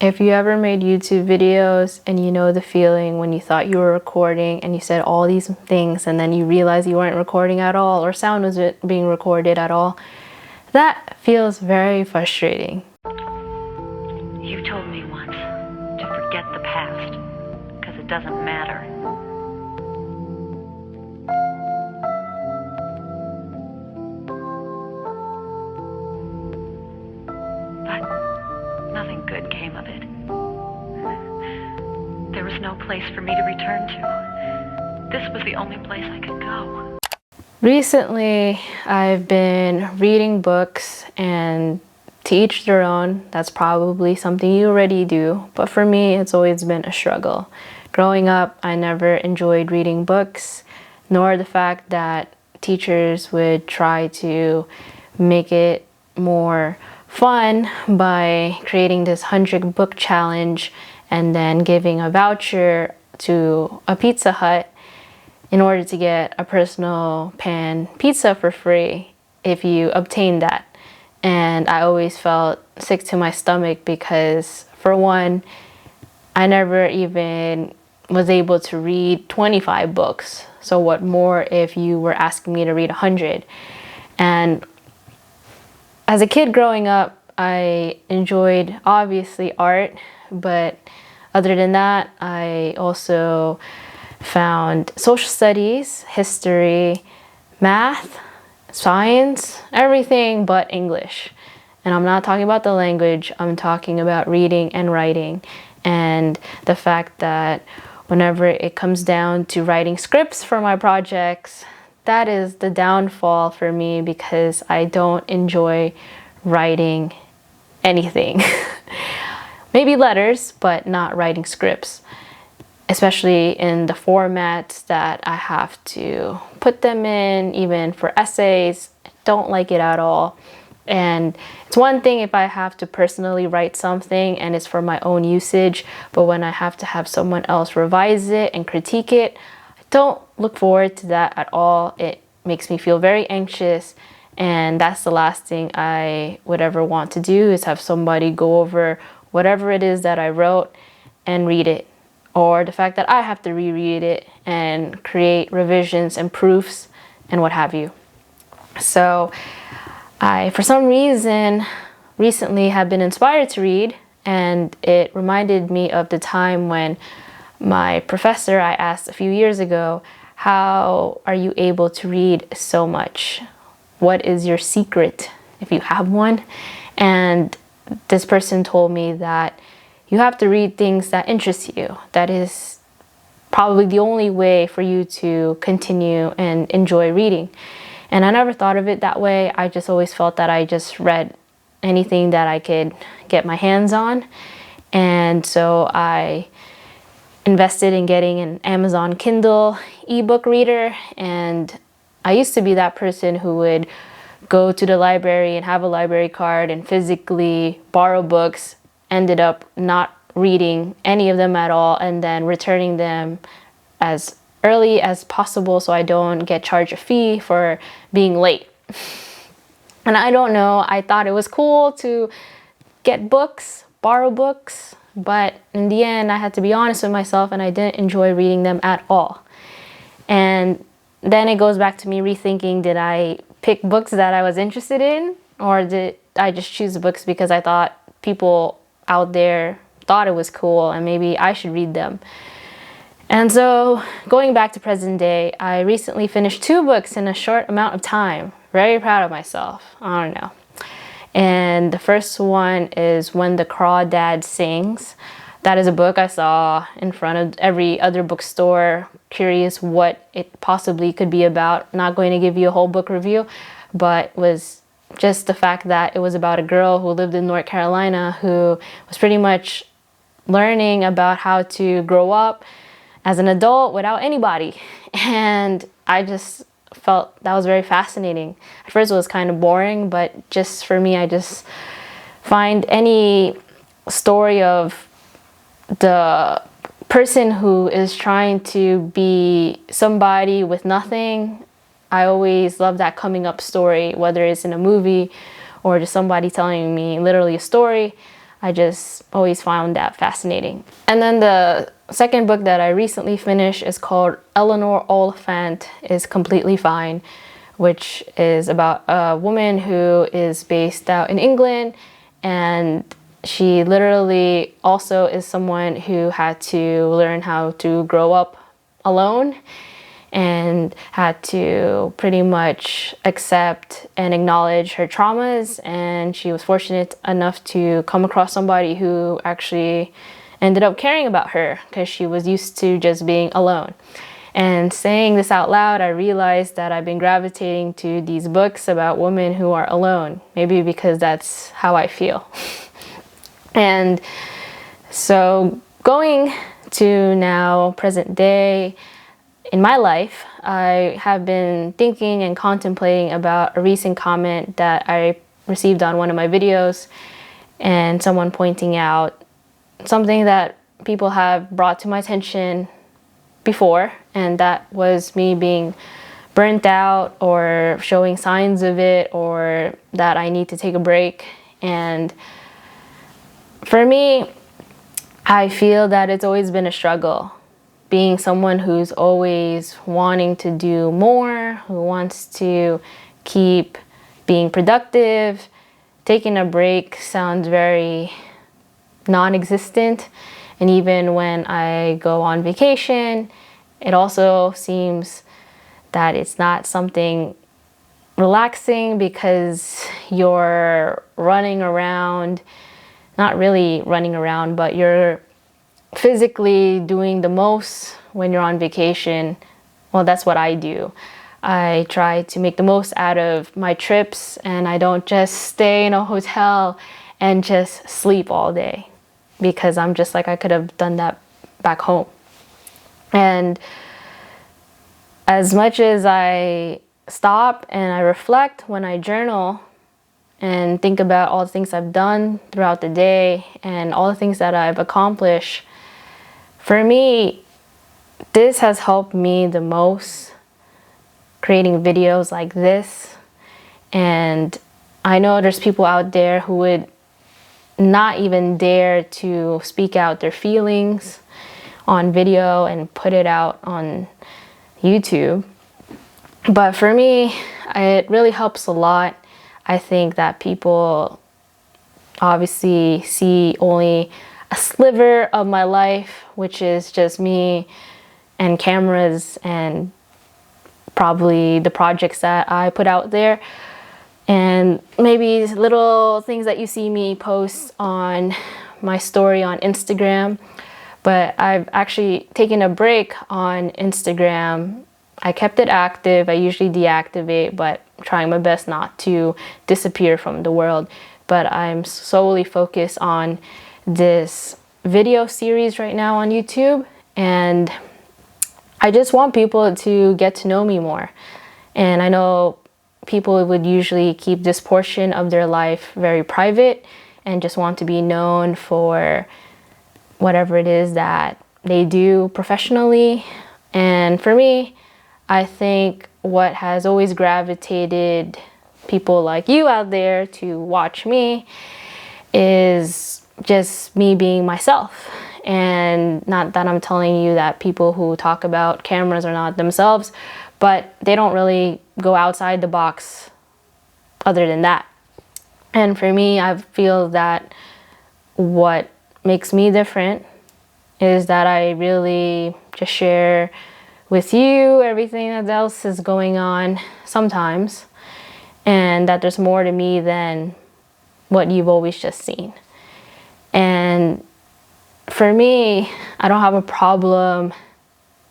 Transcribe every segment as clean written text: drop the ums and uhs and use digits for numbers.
If you ever made YouTube videos and you know the feeling when you thought you were recording and you said all these things and then you realize you weren't recording at all or sound wasn't being recorded at all, that feels very frustrating. You told me once to forget the past because it doesn't matter. But nothing good came of it. There was no place for me to return to. This was the only place I could go. Recently, I've been reading books, and to each their own. That's probably something you already do, but for me, it's always been a struggle. Growing up, I never enjoyed reading books, nor the fact that teachers would try to make it more fun by creating this 100 book challenge and then giving a voucher to a Pizza Hut in order to get a personal pan pizza for free if you obtain that. And I always felt sick to my stomach because, for one, I never even was able to read 25 books. So what more if you were asking me to read 100? And as a kid growing up, I enjoyed, obviously, art, but other than that, I also found social studies, history, math, science, everything but English. And I'm not talking about the language, I'm talking about reading and writing. And the fact that whenever it comes down to writing scripts for my projects, that is the downfall for me because I don't enjoy writing anything. Maybe letters, but not writing scripts, especially in the formats that I have to put them in, even for essays. I don't like it at all. And it's one thing if I have to personally write something and it's for my own usage, but when I have to have someone else revise it and critique it, I don't look forward to that at all. It makes me feel very anxious, and that's the last thing I would ever want to do, is have somebody go over whatever it is that I wrote and read it, or the fact that I have to reread it and create revisions and proofs and what have you. So I, for some reason, recently have been inspired to read, and it reminded me of the time when my professor, I asked a few years ago, how are you able to read so much? What is your secret, if you have one? And this person told me that you have to read things that interest you. That is probably the only way for you to continue and enjoy reading. And I never thought of it that way. I just always felt that I just read anything that I could get my hands on. And so I invested in getting an Amazon Kindle ebook reader. And I used to be that person who would go to the library and have a library card and physically borrow books, ended up not reading any of them at all, and then returning them as early as possible so I don't get charged a fee for being late. And I don't know, I thought it was cool to get books, borrow books, but in the end I had to be honest with myself and I didn't enjoy reading them at all. And then it goes back to me rethinking, did I pick books that I was interested in, or did I just choose books because I thought people out there thought it was cool and maybe I should read them? And so going back to present day, I recently finished 2 books in a short amount of time. Very proud of myself. I don't know. And the first one is When the Crawdad Sings. That is a book I saw in front of every other bookstore, curious what it possibly could be about. Not going to give you a whole book review, but was just the fact that it was about a girl who lived in North Carolina who was pretty much learning about how to grow up as an adult without anybody. And I just felt that was very fascinating. At first it was kind of boring, but just for me, I just find any story of the person who is trying to be somebody with nothing. I always love that coming up story, whether it's in a movie or just somebody telling me literally a story. I just always found that fascinating. And then the second book that I recently finished is called Eleanor, Oliphant is Completely Fine, which is about a woman who is based out in England, and she literally also is someone who had to learn how to grow up alone and had to pretty much accept and acknowledge her traumas. And she was fortunate enough to come across somebody who actually ended up caring about her, because she was used to just being alone. And saying this out loud, I realized that I've been gravitating to these books about women who are alone, maybe because that's how I feel. And so going to now present day, in my life, I have been thinking and contemplating about a recent comment that I received on one of my videos, and someone pointing out something that people have brought to my attention before, and that was me being burnt out or showing signs of it, or that I need to take a break. And for me, I feel that it's always been a struggle. Being someone who's always wanting to do more, who wants to keep being productive, taking a break sounds very non-existent. And even when I go on vacation, it also seems that it's not something relaxing, because you're running around, not really running around, but you're physically doing the most when you're on vacation. Well, that's what I do. I try to make the most out of my trips, and I don't just stay in a hotel and just sleep all day, because I'm just like, I could have done that back home. And as much as I stop and I reflect when I journal and think about all the things I've done throughout the day and all the things that I've accomplished, for me, this has helped me the most, creating videos like this. And I know there's people out there who would not even dare to speak out their feelings on video and put it out on YouTube. But for me, it really helps a lot. I think that people obviously see only a sliver of my life, which is just me and cameras and probably the projects that I put out there, and maybe little things that you see me post on my story on Instagram. But I've actually taken a break on Instagram. I kept it active. I usually deactivate, but trying my best not to disappear from the world. But I'm solely focused on this video series right now on YouTube, and I just want people to get to know me more. And I know people would usually keep this portion of their life very private and just want to be known for whatever it is that they do professionally. And for me, I think what has always gravitated people like you out there to watch me is just me being myself. And not that I'm telling you that people who talk about cameras are not themselves, but they don't really go outside the box other than that. And for me, I feel that what makes me different is that I really just share with you everything that else is going on sometimes, and that there's more to me than what you've always just seen. And for me, I don't have a problem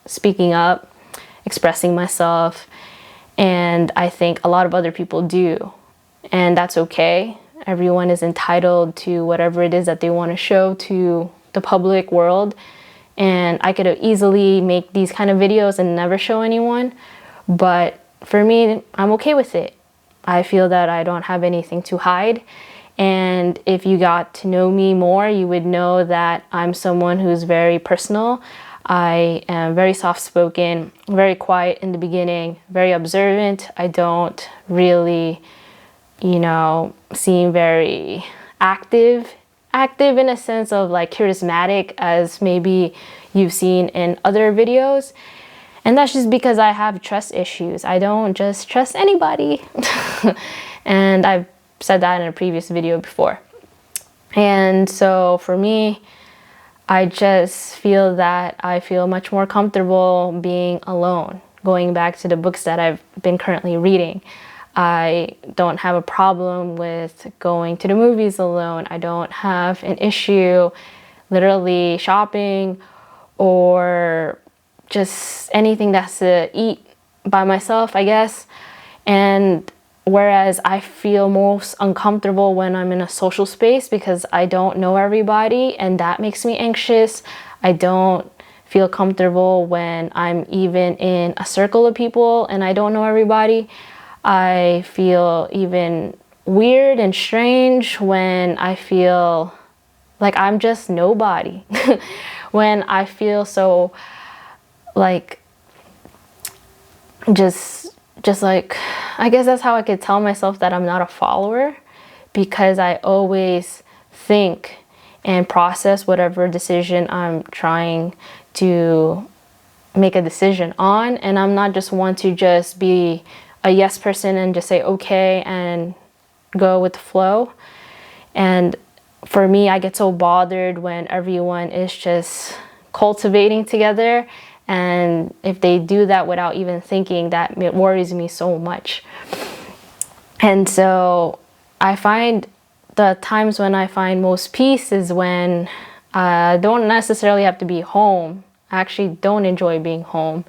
speaking up, expressing myself, and I think a lot of other people do, and that's okay. Everyone is entitled to whatever it is that they want to show to the public world, and I could easily make these kind of videos and never show anyone, but for me, I'm okay with it. I feel that I don't have anything to hide. And if you got to know me more, you would know that I'm someone who's very personal. I am very soft-spoken, very quiet in the beginning, very observant. I don't really, seem very active active in a sense of like charismatic as maybe you've seen in other videos. And that's just because I have trust issues. I don't just trust anybody. And I've said that in a previous video before. And so for me, I just feel that I feel much more comfortable being alone. Going back to the books that I've been currently reading, I don't have a problem with going to the movies alone. I don't have an issue literally shopping or just anything that's to eat by myself, I guess. And whereas I feel most uncomfortable when I'm in a social space because I don't know everybody, and that makes me anxious. I don't feel comfortable when I'm even in a circle of people and I don't know everybody. I feel even weird and strange when I feel like I'm just nobody. When I feel so like just like, I guess that's how I could tell myself that I'm not a follower, because I always think and process whatever decision I'm trying to make a decision on. And I'm not just one to just be a yes person and just say okay and go with the flow. And for me, I get so bothered when everyone is just cultivating together. And if they do that without even thinking, that it worries me so much. And so I find the times when I find most peace is when I don't necessarily have to be home. I actually don't enjoy being home.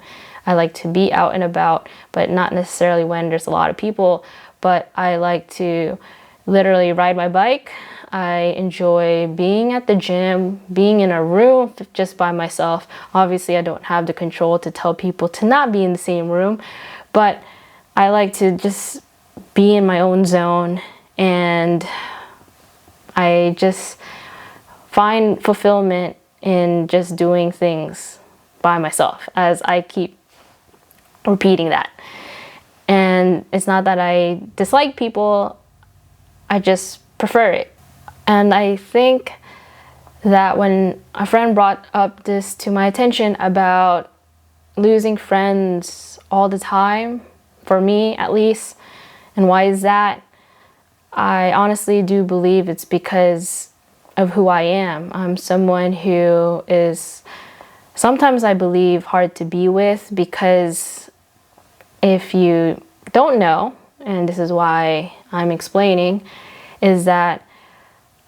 I like to be out and about, but not necessarily when there's a lot of people. But I like to literally ride my bike. I enjoy being at the gym, being in a room just by myself. Obviously, I don't have the control to tell people to not be in the same room, but I like to just be in my own zone, and I just find fulfillment in just doing things by myself, as I keep repeating that. And it's not that I dislike people, I just prefer it. And I think that when a friend brought up this to my attention about losing friends all the time, for me at least, and why is that? I honestly do believe it's because of who I am. I'm someone who is sometimes, I believe, hard to be with, because if you don't know, and this is why I'm explaining, is that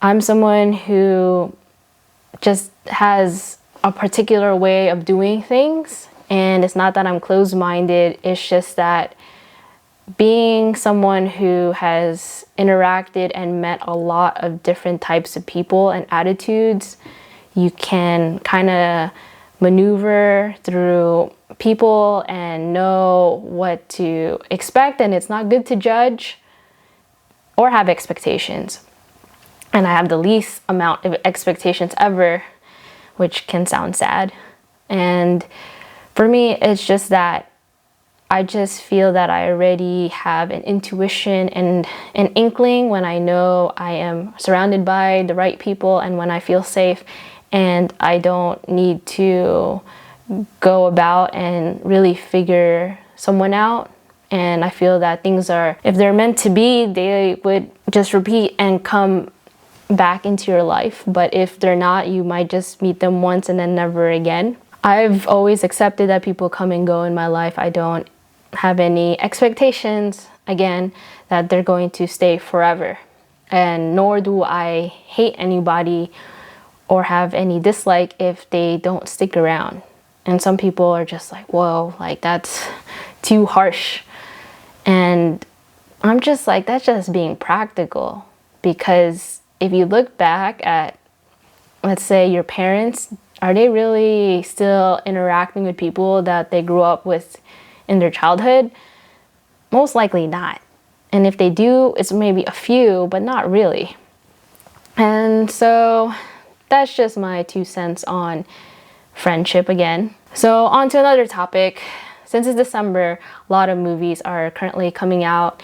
I'm someone who just has a particular way of doing things. And it's not that I'm closed-minded, it's just that being someone who has interacted and met a lot of different types of people and attitudes, you can kind of maneuver through people and know what to expect. And it's not good to judge or have expectations. And I have the least amount of expectations ever, which can sound sad. And for me, it's just that I just feel that I already have an intuition and an inkling when I know I am surrounded by the right people and when I feel safe, and I don't need to go about and really figure someone out. And I feel that things are, if they're meant to be, they would just repeat and come back into your life. But if they're not, you might just meet them once and then never again. I've always accepted that people come and go in my life. I don't have any expectations, again, that they're going to stay forever. And nor do I hate anybody or have any dislike if they don't stick around. And some people are just like, whoa, like that's too harsh. And I'm just like, that's just being practical. Because if you look back at, let's say, your parents, are they really still interacting with people that they grew up with in their childhood? Most likely not. And if they do, it's maybe a few, but not really. And so that's just my 2 cents on friendship again. So on to another topic. Since it's December, a lot of movies are currently coming out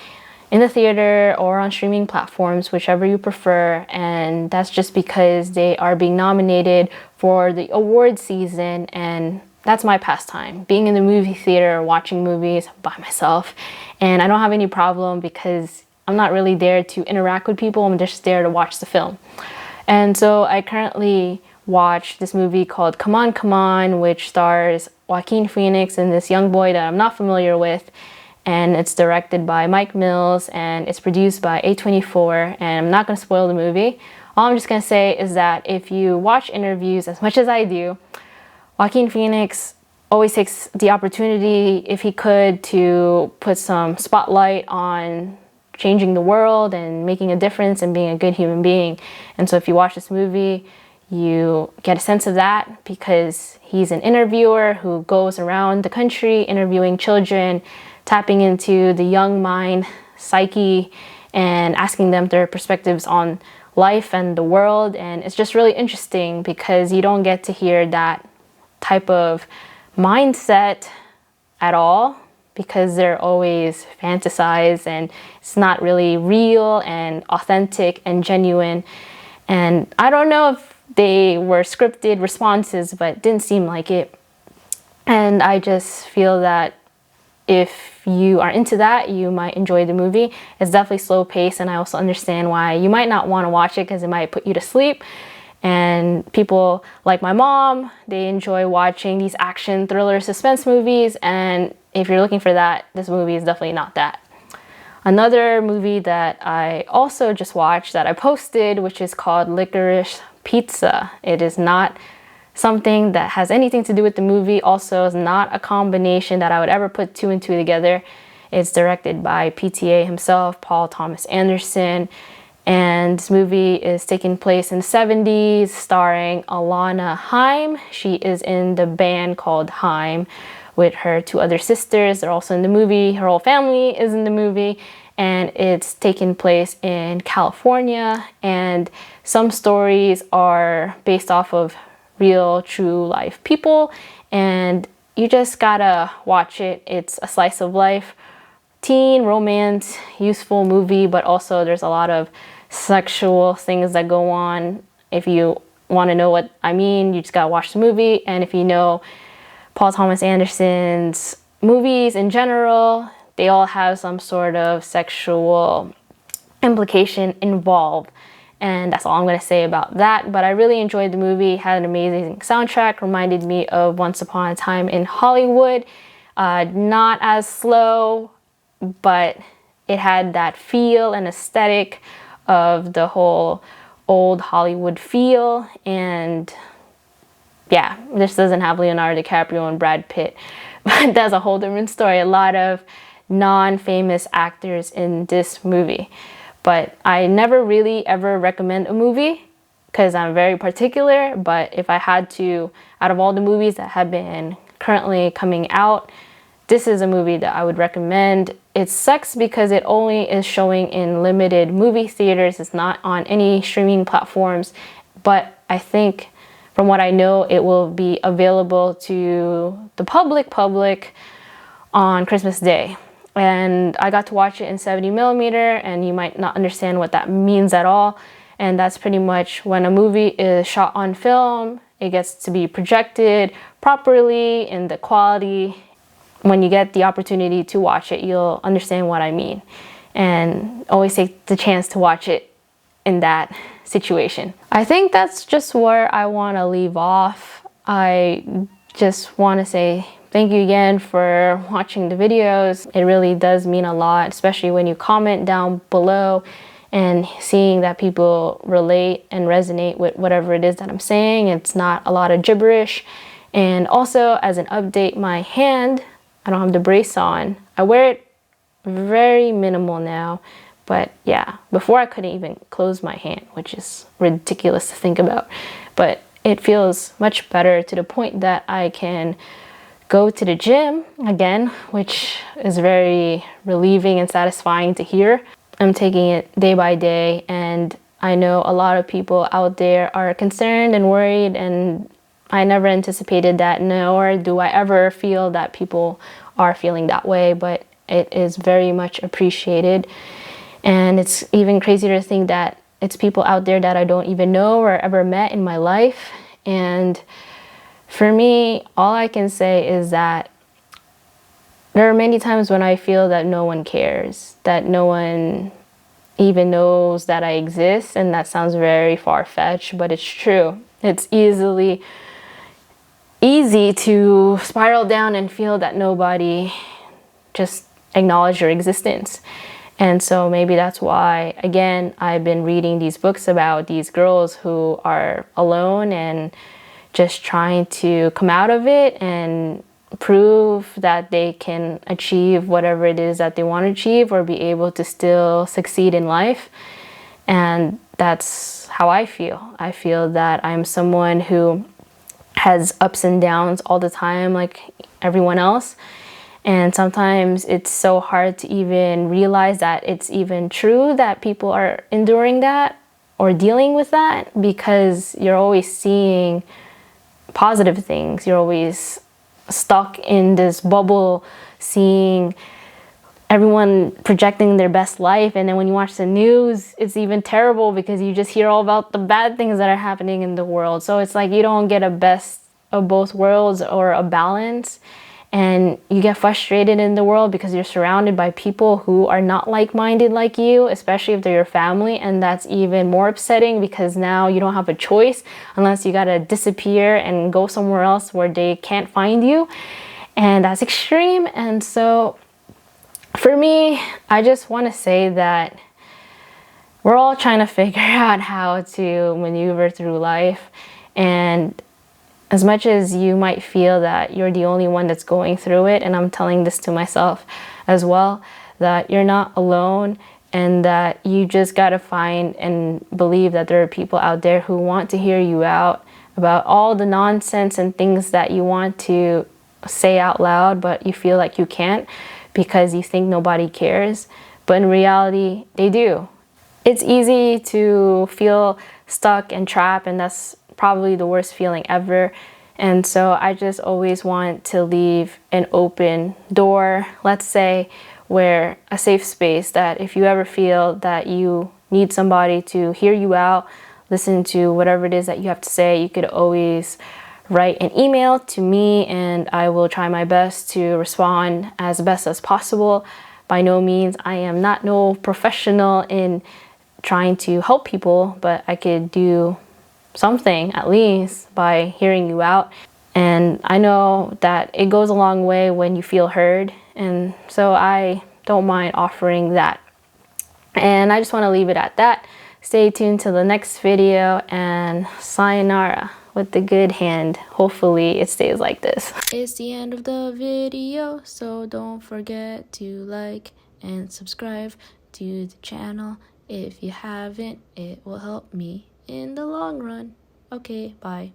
in the theater or on streaming platforms, whichever you prefer. And that's just because they are being nominated for the award season, and that's my pastime, being in the movie theater, watching movies by myself. And I don't have any problem because I'm not really there to interact with people. I'm just there to watch the film. And so I currently watched this movie called Come On, Come On, which stars Joaquin Phoenix and this young boy that I'm not familiar with. And it's directed by Mike Mills, and it's produced by A24. And I'm not going to spoil the movie. All I'm just going to say is that if you watch interviews as much as I do, Joaquin Phoenix always takes the opportunity, if he could, to put some spotlight on changing the world and making a difference and being a good human being. And so if you watch this movie, you get a sense of that because he's an interviewer who goes around the country interviewing children, tapping into the young mind psyche and asking them their perspectives on life and the world. And it's just really interesting because you don't get to hear that type of mindset at all, because they're always fantasized and it's not really real and authentic and genuine. And I don't know if they were scripted responses, but it didn't seem like it. And I just feel that if you are into that, you might enjoy the movie. It's definitely slow paced, and I also understand why you might not want to watch it because it might put you to sleep. And people like my mom, they enjoy watching these action, thriller, suspense movies. And if you're looking for that, this movie is definitely not that. Another movie that I also just watched that I posted, which is called Licorice Pizza. It is not something that has anything to do with the movie. Also, is not a combination that I would ever put two and two together. It's directed by PTA himself, Paul Thomas Anderson. And this movie is taking place in the 70s, starring Alana Haim. She is in the band called Haim with her two other sisters. They're also in the movie. Her whole family is in the movie. And it's taking place in California. And some stories are based off of real, true life people. And you just gotta watch it. It's a slice of life, teen, romance, useful movie, but also there's a lot of sexual things that go on. If you want to know what I mean, you just gotta watch the movie. And if you know Paul Thomas Anderson's movies in general, they all have some sort of sexual implication involved. And that's all I'm going to say about that. But I really enjoyed the movie. Had an amazing soundtrack. Reminded me of Once Upon a Time in Hollywood. Not as slow, but it had that feel and aesthetic of the whole old Hollywood feel. And yeah, this doesn't have Leonardo DiCaprio and Brad Pitt, but that's a whole different story. A lot of non-famous actors in this movie. But I never really ever recommend a movie because I'm very particular. But if I had to, out of all the movies that have been currently coming out, this is a movie that I would recommend. It sucks because it only is showing in limited movie theaters. It's not on any streaming platforms. But I think, from what I know, it will be available to the public on Christmas Day. And I got to watch it in 70mm, and you might not understand what that means at all. And that's pretty much when a movie is shot on film, it gets to be projected properly in the quality. When you get the opportunity to watch it, you'll understand what I mean. And always take the chance to watch it in that situation. I think that's just where I want to leave off. I just want to say thank you again for watching the videos. It really does mean a lot, especially when you comment down below and seeing that people relate and resonate with whatever it is that I'm saying. It's not a lot of gibberish. And also, as an update, my hand, I don't have the brace on. I wear it very minimal now. But yeah, before I couldn't even close my hand, which is ridiculous to think about. But it feels much better to the point that I can go to the gym again, which is very relieving and satisfying to hear. I'm taking it day by day, and I know a lot of people out there are concerned and worried, and I never anticipated that, nor do I ever feel that people are feeling that way. But it is very much appreciated. And it's even crazier to think that it's people out there that I don't even know or ever met in my life. And for me, all I can say is that there are many times when I feel that no one cares, that no one even knows that I exist. And that sounds very far-fetched, but it's true. It's easy to spiral down and feel that nobody just acknowledge your existence. And so maybe that's why, again, I've been reading these books about these girls who are alone and just trying to come out of it and prove that they can achieve whatever it is that they want to achieve, or be able to still succeed in life. And that's how I feel. I feel that I'm someone who has ups and downs all the time, like everyone else. And sometimes it's so hard to even realize that it's even true that people are enduring that or dealing with that, because you're always seeing positive things. You're always stuck in this bubble, seeing everyone projecting their best life. And then when you watch the news, it's even terrible because you just hear all about the bad things that are happening in the world. So it's like you don't get a best of both worlds or a balance. And you get frustrated in the world because you're surrounded by people who are not like-minded like you, especially if they're your family. And that's even more upsetting because now you don't have a choice unless you gotta disappear and go somewhere else where they can't find you. And that's extreme. And so for me, I just want to say that we're all trying to figure out how to maneuver through life. And as much as you might feel that you're the only one that's going through it, and I'm telling this to myself as well, that you're not alone, and that you just got to find and believe that there are people out there who want to hear you out about all the nonsense and things that you want to say out loud, but you feel like you can't because you think nobody cares. But in reality, they do. It's easy to feel stuck and trapped, and that's probably the worst feeling ever. And so I just always want to leave an open door, let's say, where a safe space, that if you ever feel that you need somebody to hear you out, listen to whatever it is that you have to say, you could always write an email to me and I will try my best to respond as best as possible. By no means, I am not no professional in trying to help people, but I could do something at least by hearing you out. And I know that it goes a long way when you feel heard, and so I don't mind offering that. And I just want to leave it at that. Stay tuned to the next video, and sayonara with the good hand. Hopefully it stays like this. It's the end of the video, so don't forget to like and subscribe to the channel. If you haven't, it will help me in the long run. Okay, bye.